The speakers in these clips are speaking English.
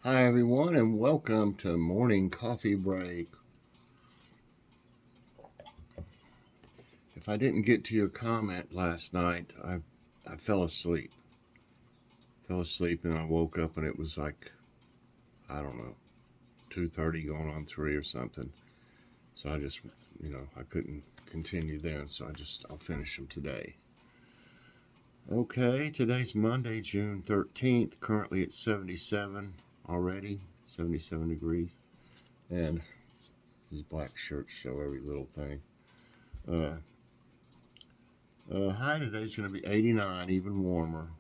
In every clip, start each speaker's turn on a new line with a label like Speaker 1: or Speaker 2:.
Speaker 1: Hi everyone and welcome to Morning Coffee Break. If I didn't get to your comment last night, I fell asleep. And I woke up and it was like, I don't know, 2:30 going on 3 or something. So I just, I couldn't continue then, so I'll finish them today. Okay, today's Monday, June 13th. Currently it's 77 already, 77 degrees. And these black shirts show every little thing. High today is going to be 89, even warmer.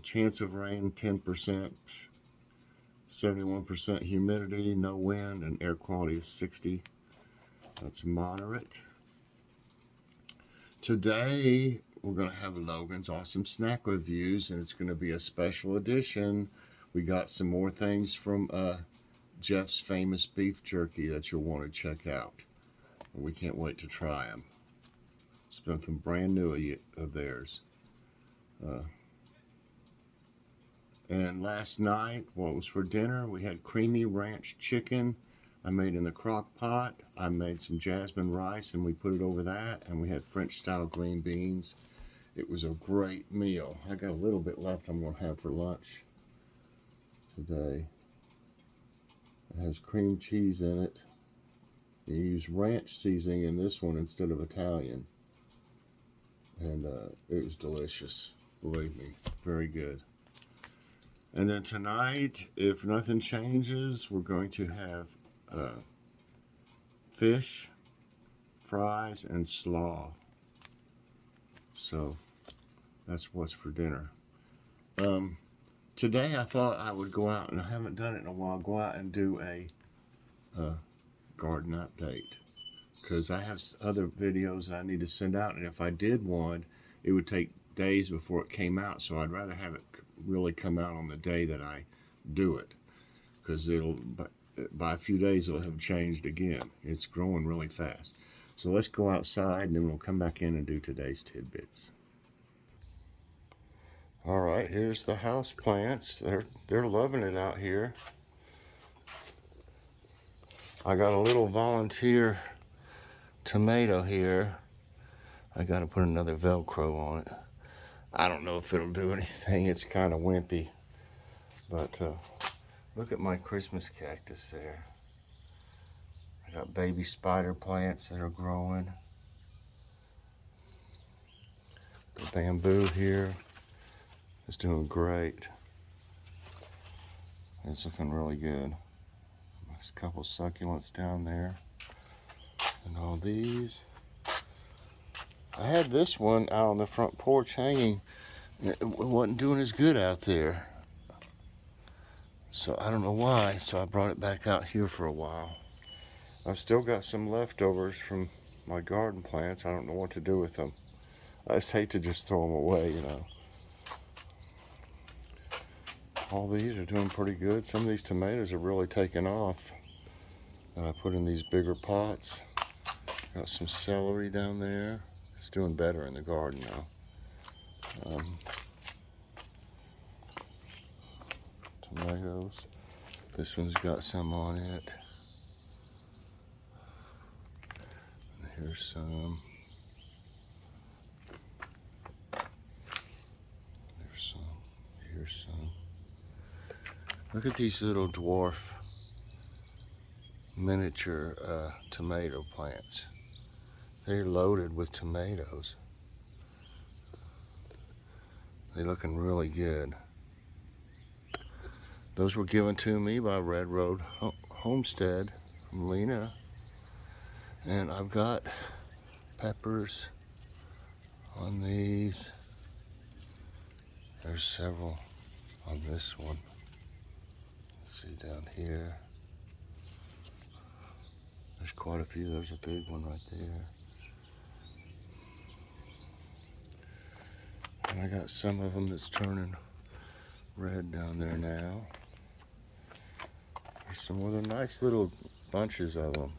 Speaker 1: Chance of rain 10%, 71% humidity, no wind, and air quality is 60. That's moderate. Today we're going to have Logan's Awesome Snack Reviews, and it's going to be a special edition. We got some more things from Jeff's famous beef jerky that you'll want to check out. We can't wait to try them. It's something brand new of theirs. And last night, what was for dinner, we had creamy ranch chicken I made in the crock pot. I made some jasmine rice and we put it over that, and we had French style green beans. It was a great meal. I got a little bit left I'm going to have for lunch today. It has cream cheese in it. You use ranch seasoning in this one instead of Italian. And it was delicious, believe me, very good. And then tonight, if nothing changes, we're going to have fish, fries, and slaw. So that's what's for dinner. Today I thought I would go out, and I haven't done it in a while, go out and do a garden update. Because I have other videos that I need to send out, and if I did one, it would take days before it came out, so I'd rather have it really come out on the day that I do it, because by a few days it'll have changed again. It's growing really fast. So let's go outside and then we'll come back in and do today's tidbits. All right, here's the house plants. They're loving it out here. I got a little volunteer tomato here. I got to put another Velcro on it. I don't know if it'll do anything. It's kind of wimpy. But look at my Christmas cactus there. I got baby spider plants that are growing. The bamboo here is doing great. It's looking really good. There's a couple succulents down there. And all these. I had this one out on the front porch hanging. It wasn't doing as good out there. So I don't know why. So I brought it back out here for a while. I've still got some leftovers from my garden plants. I don't know what to do with them. I just hate to just throw them away, All these are doing pretty good. Some of these tomatoes are really taking off. I put in these bigger pots. Got some celery down there. It's doing better in the garden now. Tomatoes. This one's got some on it. And here's some. There's some. Here's some. Look at these little dwarf miniature tomato plants. They're loaded with tomatoes. They're looking really good. Those were given to me by Red Road Homestead from Lena. And I've got peppers on these. There's several on this one. Let's see down here. There's quite a few. There's a big one right there. And I got some of them that's turning red down there now. There's some other nice little bunches of them.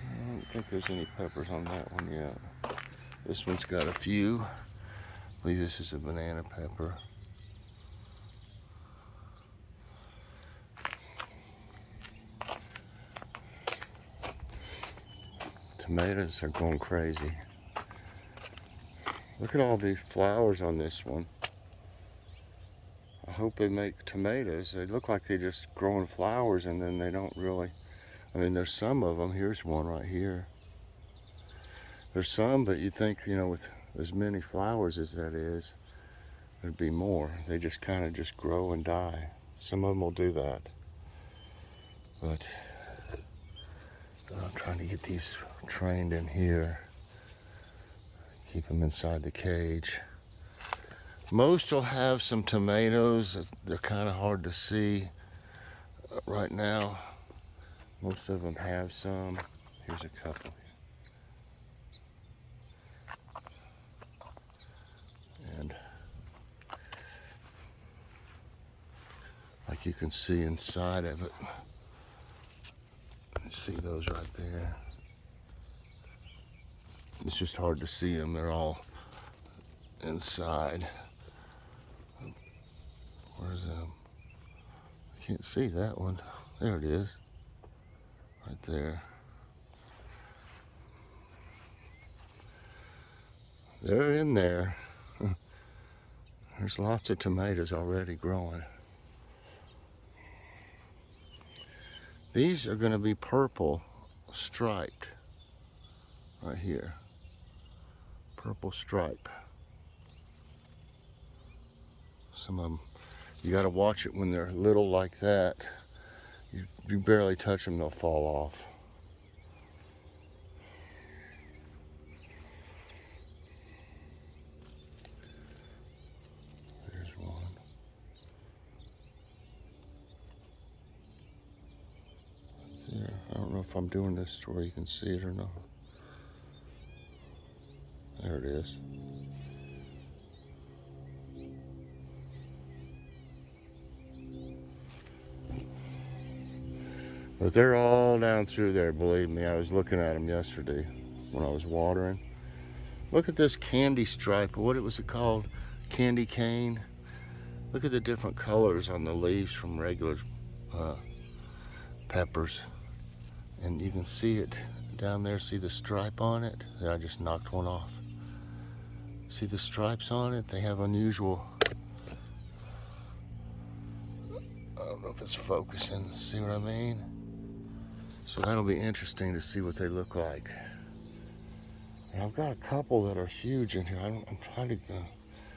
Speaker 1: I don't think there's any peppers on that one yet. This one's got a few. I believe this is a banana pepper. tomatoes are going crazy. Look at all the flowers on this one. I hope they make tomatoes. They look like they're just growing flowers and then they don't really. I mean, there's some of them. Here's one right here. There's some, but you think, you know, with as many flowers as that is, there'd be more. They just kind of just grow and die. Some of them will do that. But I'm trying to get these trained in here. Keep them inside the cage. Most will have some tomatoes. They're kind of hard to see right now. Most of them have some. Here's a couple. And like you can see inside of it. You see those right there. It's just hard to see them. They're all inside. Where's them? I can't see that one. There it is. Right there. They're in there. There's lots of tomatoes already growing. These are going to be purple striped right here. Purple stripe. Some of them, you got to watch it when they're little like that. You barely touch them, they'll fall off. There's one. Right there. I don't know if I'm doing this to where you can see it or not. There it is. But they're all down through there, believe me. I was looking at them yesterday when I was watering. Look at this candy stripe. What was it called? Candy cane. Look at the different colors on the leaves from regular peppers. And you can see it down there. See the stripe on it? I just knocked one off. See the stripes on it? They have unusual... I don't know if it's focusing. See what I mean? So that'll be interesting to see what they look like. And I've got a couple that are huge in here. I'm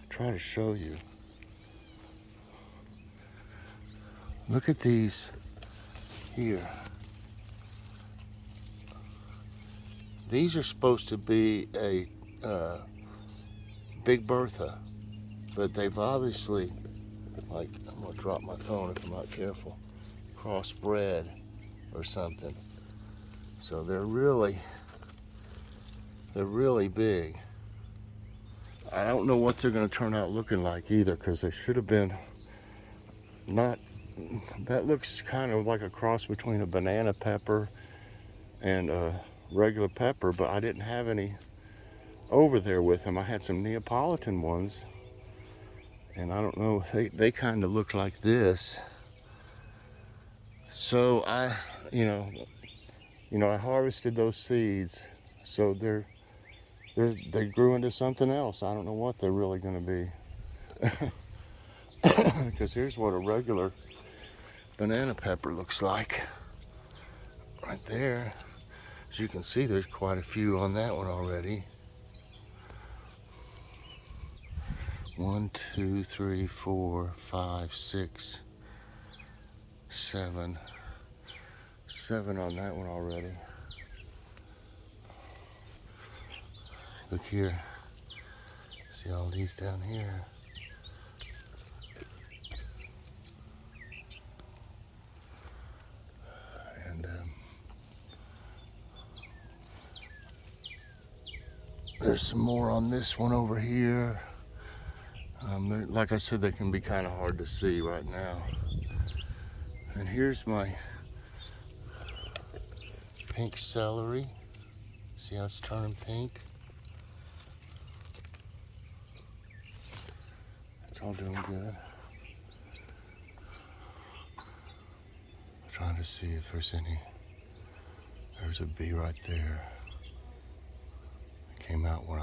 Speaker 1: trying to show you. Look at these here. These are supposed to be a Big Bertha, but they've obviously, like, I'm gonna drop my phone if I'm not careful, crossbred or something. So they're really big. I don't know what they're going to turn out looking like either, because they should have been not. That looks kind of like a cross between a banana pepper and a regular pepper, but I didn't have any over there with them. I had some Neapolitan ones, and I don't know, they kind of look like this. So I harvested those seeds, so they grew into something else. I don't know what they're really going to be. Because here's what a regular banana pepper looks like. Right there. As you can see, there's quite a few on that one already. 1, 2, 3, 4, 5, 6, 7. 7 on that one already. Look here. See all these down here. And there's some more on this one over here. Like I said, they can be kind of hard to see right now. And here's my pink celery. See how it's turning pink? It's all doing good. Trying to see if there's any. There's a bee right there. came out when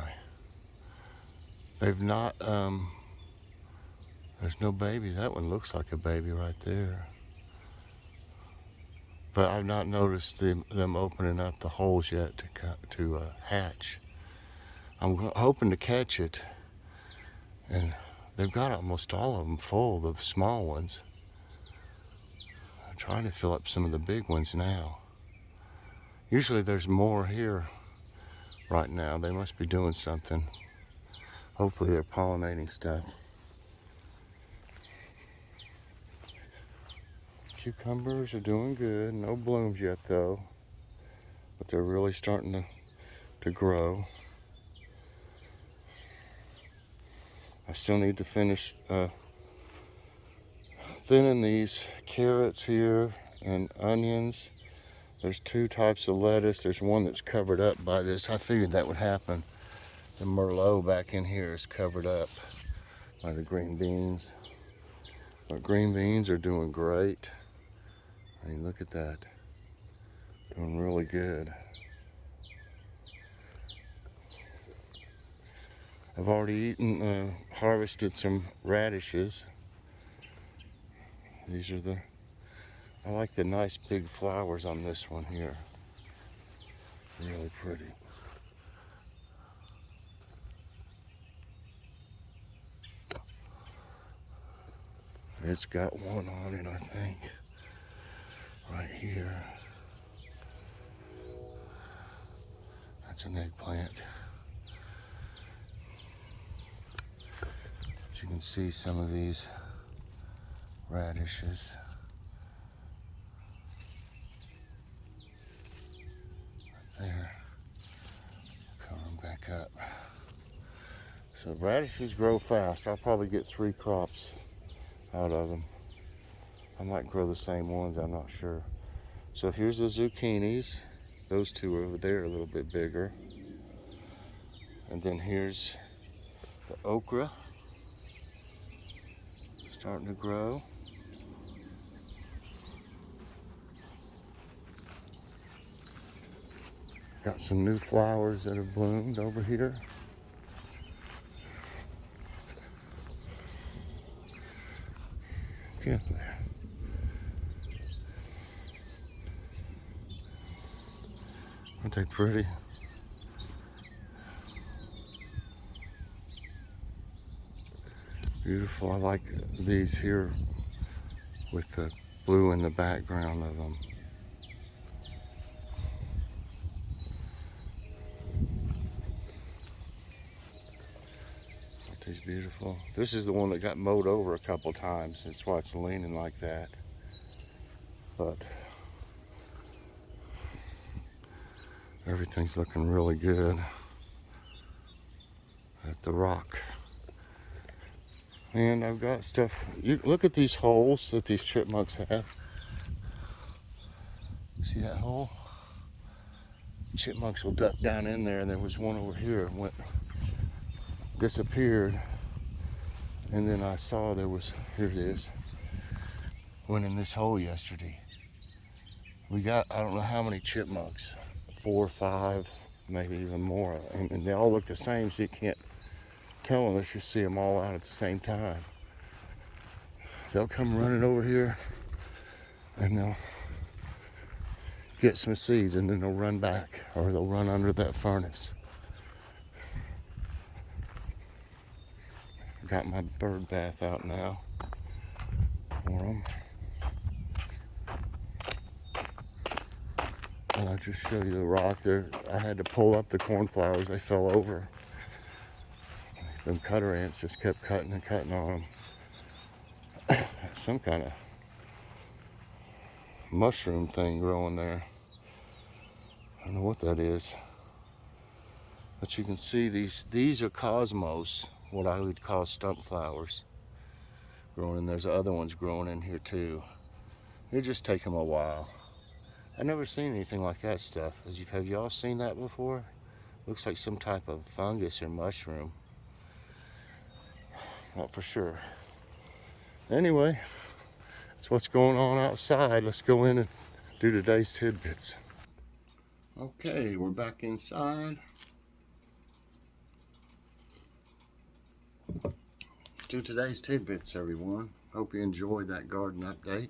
Speaker 1: they've not, there's no baby. That one looks like a baby right there. But I've not noticed them opening up the holes yet to hatch. I'm hoping to catch it, and they've got almost all of them full, the small ones. I'm trying to fill up some of the big ones now. Usually there's more here right now. They must be doing something. Hopefully they're pollinating stuff. Cucumbers are doing good. No blooms yet though, but they're really starting to grow. I still need to finish thinning these carrots here and onions. There's two types of lettuce. There's one that's covered up by this. I figured that would happen. The Merlot back in here is covered up by the green beans. But green beans are doing great. I mean, look at that. Doing really good. I've already harvested some radishes. These are I like the nice big flowers on this one here. Really pretty. It's got one on it, I think. Right here. That's an eggplant. As you can see, some of these radishes. Right there. Cover them back up. So radishes grow fast. I'll probably get 3 crops out of them. I might grow the same ones, I'm not sure. So here's the zucchinis. Those two are over there, a little bit bigger. And then here's the okra. Starting to grow. Got some new flowers that have bloomed over here. Get up there. Aren't they pretty? Beautiful. I like these here with the blue in the background of them. Aren't these beautiful? This is the one that got mowed over a couple times. That's why it's leaning like that. But everything's looking really good at the rock. And I've got stuff. You look at these holes that these chipmunks have. See that hole? Chipmunks will duck down in there, and there was one over here and disappeared. And then I saw here it is, went in this hole yesterday. We got, I don't know how many chipmunks, 4 or 5, maybe even more. And they all look the same, so you can't tell unless you see them all out at the same time. They'll come running over here and they'll get some seeds, and then they'll run back, or they'll run under that furnace. Got my bird bath out now for them. And I'll just show you the rock there. I had to pull up the cornflowers, they fell over. Them cutter ants just kept cutting and cutting on them. Some kind of mushroom thing growing there. I don't know what that is. But you can see these are cosmos, what I would call stump flowers growing, and there's other ones growing in here too. It just take them a while. I've never seen anything like that stuff. Have y'all seen that before? Looks like some type of fungus or mushroom. Not for sure. Anyway, that's what's going on outside. Let's go in and do today's tidbits. Okay, we're back inside. to today's tidbits, everyone. Hope you enjoyed that garden update.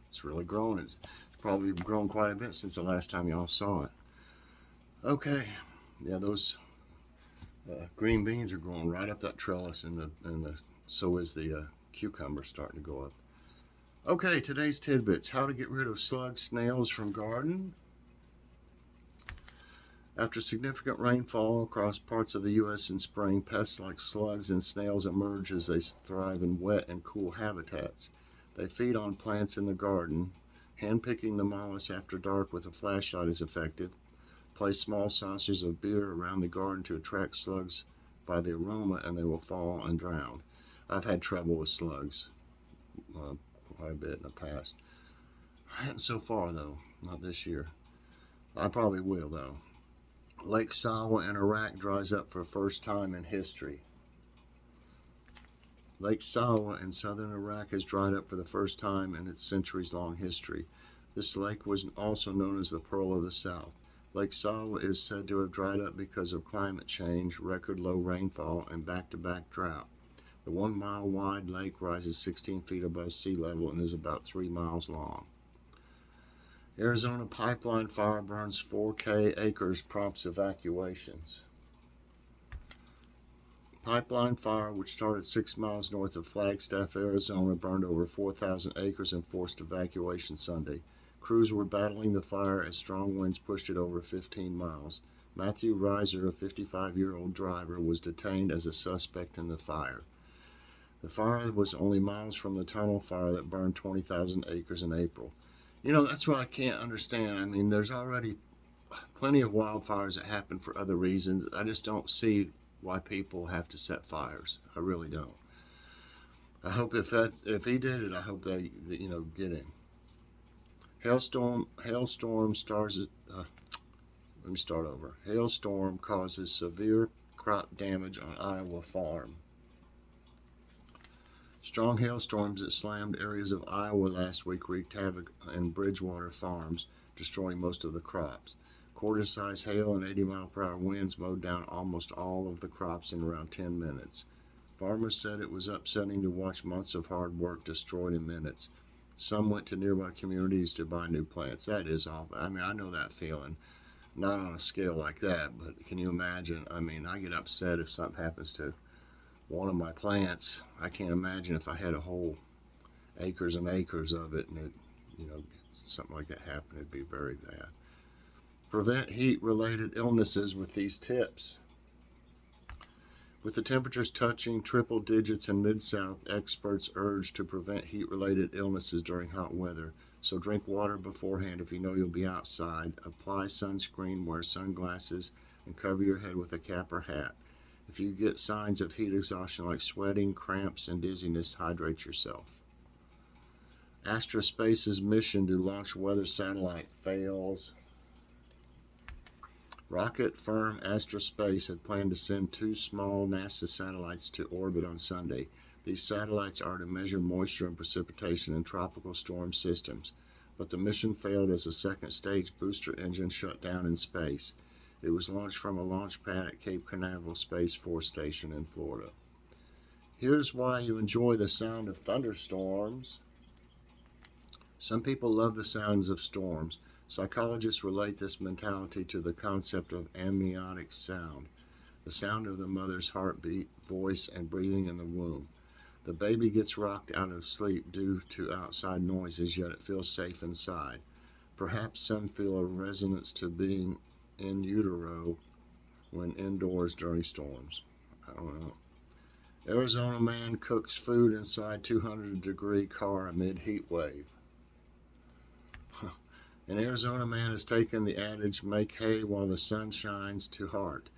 Speaker 1: It's really grown. It's probably grown quite a bit since the last time y'all saw it. Okay, yeah, those green beans are growing right up that trellis, and so is the cucumber starting to go up. Okay, today's tidbits: how to get rid of slug snails from garden. After significant rainfall across parts of the U.S. in spring, pests like slugs and snails emerge as they thrive in wet and cool habitats. They feed on plants in the garden. Handpicking the mollusks after dark with a flashlight is effective. Place small saucers of beer around the garden to attract slugs by the aroma, and they will fall and drown. I've had trouble with slugs quite a bit in the past. I haven't so far, though. Not this year. I probably will, though. Lake Sawa in Iraq dries up for the first time in history. Lake Sawa in southern Iraq has dried up for the first time in its centuries-long history. This lake was also known as the Pearl of the South. Lake Sawa is said to have dried up because of climate change, record low rainfall, and back-to-back drought. The 1 mile wide lake rises 16 feet above sea level and is about 3 miles long. Arizona pipeline fire burns 4K acres, prompts evacuations. Pipeline fire, which started 6 miles north of Flagstaff, Arizona, burned over 4,000 acres and forced evacuation Sunday. Crews were battling the fire as strong winds pushed it over 15 miles. Matthew Reiser, a 55-year-old driver, was detained as a suspect in the fire. The fire was only miles from the tunnel fire that burned 20,000 acres in April. You know, that's what I can't understand. I mean, there's already plenty of wildfires that happen for other reasons. I just don't see why people have to set fires. I really don't. I hope if he did it, I hope they get him. Hailstorm causes severe crop damage on Iowa farm. Strong hailstorms that slammed areas of Iowa last week wreaked havoc in Bridgewater farms, destroying most of the crops. Quarter-size hail and 80-mile-per-hour winds mowed down almost all of the crops in around 10 minutes. Farmers said it was upsetting to watch months of hard work destroyed in minutes. Some went to nearby communities to buy new plants. That is awful. I mean, I know that feeling. Not on a scale like that, but can you imagine? I mean, I get upset if something happens to one of my plants. I can't imagine if I had a whole acres and acres of it, and something like that happened. It'd be very bad. Prevent heat-related illnesses with these tips. With the temperatures touching triple digits in Mid-South, experts urge to prevent heat-related illnesses during hot weather. So drink water beforehand if you know you'll be outside. Apply sunscreen, wear sunglasses, and cover your head with a cap or hat. If you get signs of heat exhaustion like sweating, cramps, and dizziness, hydrate yourself. Astrospace's mission to launch weather satellite fails. Rocket firm Astrospace had planned to send 2 small NASA satellites to orbit on Sunday. These satellites are to measure moisture and precipitation in tropical storm systems, but the mission failed as a second-stage booster engine shut down in space. It was launched from a launch pad at Cape Canaveral Space Force Station in Florida. Here's why you enjoy the sound of thunderstorms. Some people love the sounds of storms. Psychologists relate this mentality to the concept of amniotic sound, the sound of the mother's heartbeat, voice, and breathing in the womb. The baby gets rocked out of sleep due to outside noises, yet it feels safe inside. Perhaps some feel a resonance to being in utero when indoors during storms. I don't know. Arizona man cooks food inside 200-degree car amid heat wave. An Arizona man has taken the adage, make hay while the sun shines, to heart.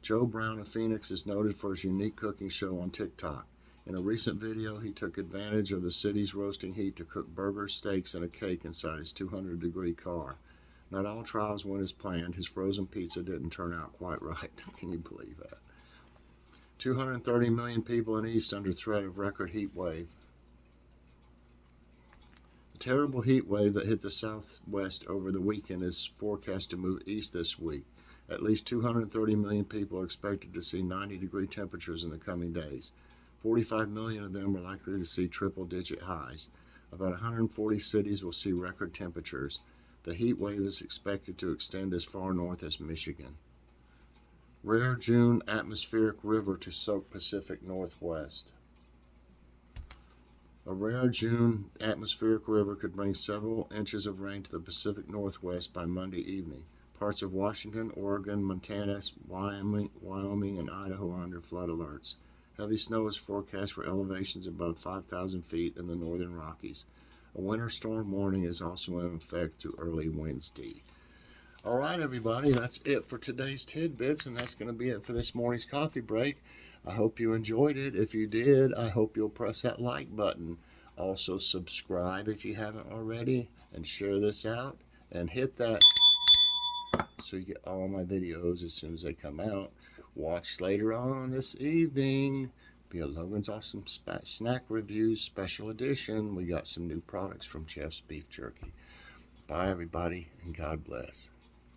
Speaker 1: Joe Brown of Phoenix is noted for his unique cooking show on TikTok. In a recent video, he took advantage of the city's roasting heat to cook burgers, steaks, and a cake inside his 200-degree car. Not all trials went as planned. His frozen pizza didn't turn out quite right. Can you believe that? 230 million people in East under threat of record heat wave. The terrible heat wave that hit the southwest over the weekend is forecast to move east this week. At least 230 million people are expected to see 90-degree temperatures in the coming days. 45 million of them are likely to see triple-digit highs. About 140 cities will see record temperatures. The heat wave is expected to extend as far north as Michigan. Rare June atmospheric river to soak Pacific Northwest. A rare June atmospheric river could bring several inches of rain to the Pacific Northwest by Monday evening. Parts of Washington, Oregon, Montana, Wyoming, and Idaho are under flood alerts. Heavy snow is forecast for elevations above 5,000 feet in the northern Rockies. A winter storm warning is also in effect through early Wednesday. All right, everybody, that's it for today's Tidbits, and that's going to be it for this morning's coffee break. I hope you enjoyed it. If you did, I hope you'll press that like button. Also, subscribe if you haven't already, and share this out, and hit that so you get all my videos as soon as they come out. Watch later on this evening. Be a Logan's Awesome Snack Reviews Special Edition. We got some new products from Chef's Beef Jerky. Bye, everybody, and God bless.